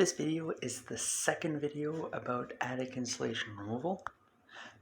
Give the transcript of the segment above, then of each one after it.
This video is the second video about attic insulation removal,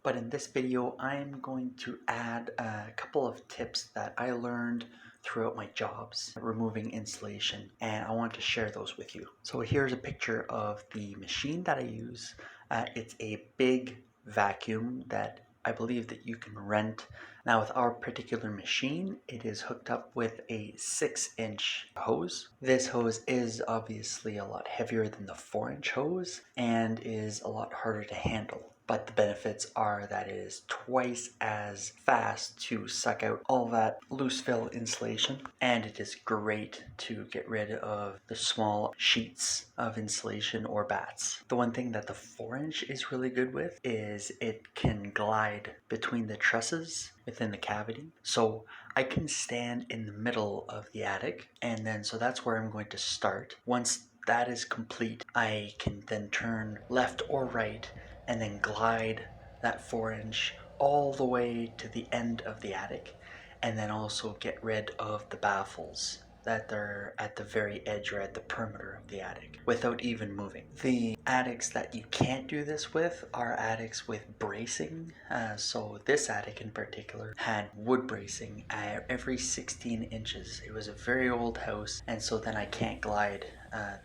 but in this video I'm going to add a couple of tips that I learned throughout my jobs removing insulation, and I want to share those with you. So here's a picture of the machine that I use. It's a big vacuum that I believe that you can rent. Now with our particular machine, it is hooked up with a 6-inch hose. This hose is obviously a lot heavier than the 4-inch hose and is a lot harder to handle. But the benefits are that it is twice as fast to suck out all that loose fill insulation, and it is great to get rid of the small sheets of insulation or bats. The one thing that the 4-inch is really good with is it can glide between the trusses within the cavity. So I can stand in the middle of the attic, and then so that's where I'm going to start. Once that is complete, I can then turn left or right and then glide that 4-inch all the way to the end of the attic, and then also get rid of the baffles that are at the very edge or at the perimeter of the attic without even moving. The attics that you can't do this with are attics with bracing. So this attic in particular had wood bracing at every 16 inches. It was a very old house, and so then I can't glide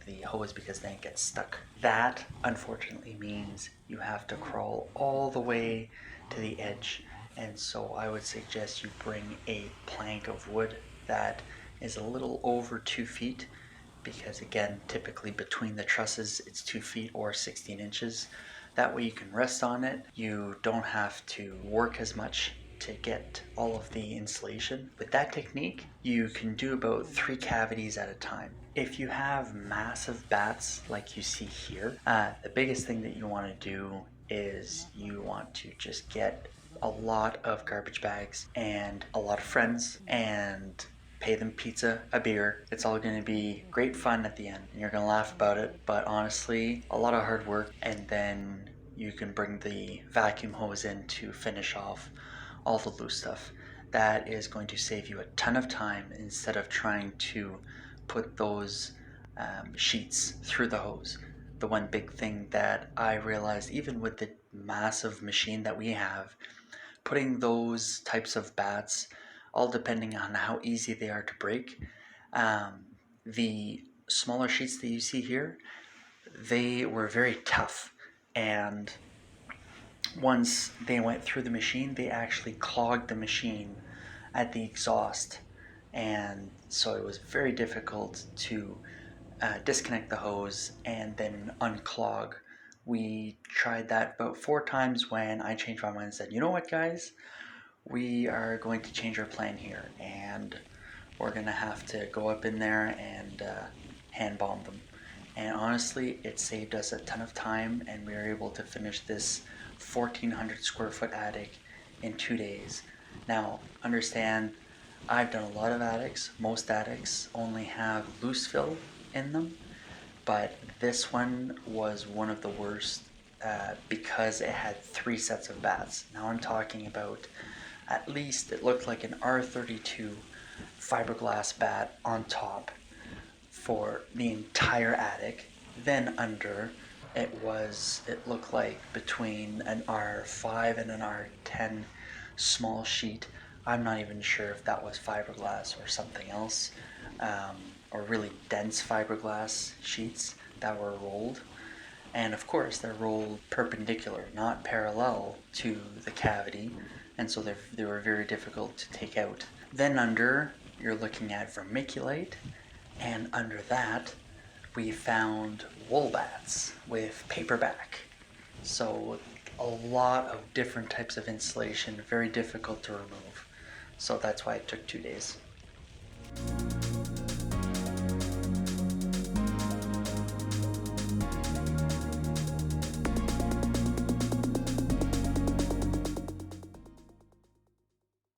the hose because then it gets stuck. That unfortunately means you have to crawl all the way to the edge, and so I would suggest you bring a plank of wood that is a little over 2 feet, because again, typically between the trusses it's 2 feet or 16 inches. That way you can rest on it. You don't have to work as much to get all of the insulation. With that technique, you can do about 3 cavities at a time. If you have massive bats like you see here, the biggest thing that you want to do is you want to just get a lot of garbage bags and a lot of friends and pay them pizza, a beer. It's all going to be great fun at the end, and you're going to laugh about it, but honestly, a lot of hard work, and then you can bring the vacuum hose in to finish off all the loose stuff. That is going to save you a ton of time instead of trying to put those sheets through the hose. The one big thing that I realized, even with the massive machine that we have, putting those types of bats, all depending on how easy they are to break, the smaller sheets that you see here, they were very tough, and once they went through the machine, they actually clogged the machine at the exhaust, and so it was very difficult to disconnect the hose and then unclog. We tried that about 4 times when I changed my mind and said, you know what, guys, we are going to change our plan here, and we're going to have to go up in there and hand bomb them. And honestly, it saved us a ton of time, and we were able to finish this 1,400 square foot attic in 2 days. Now, understand, I've done a lot of attics. Most attics only have loose fill in them, but this one was one of the worst because it had 3 sets of bats. Now I'm talking about, at least it looked like an R32 fiberglass bat on top for the entire attic. Then under it looked like between an R5 and an R10 small sheet. I'm not even sure if that was fiberglass or something else, or really dense fiberglass sheets that were rolled. And of course they're rolled perpendicular, not parallel to the cavity, and so they were very difficult to take out. Then under, you're looking at vermiculite, and under that we found wool bats with paperback. So a lot of different types of insulation, very difficult to remove. So that's why it took 2 days.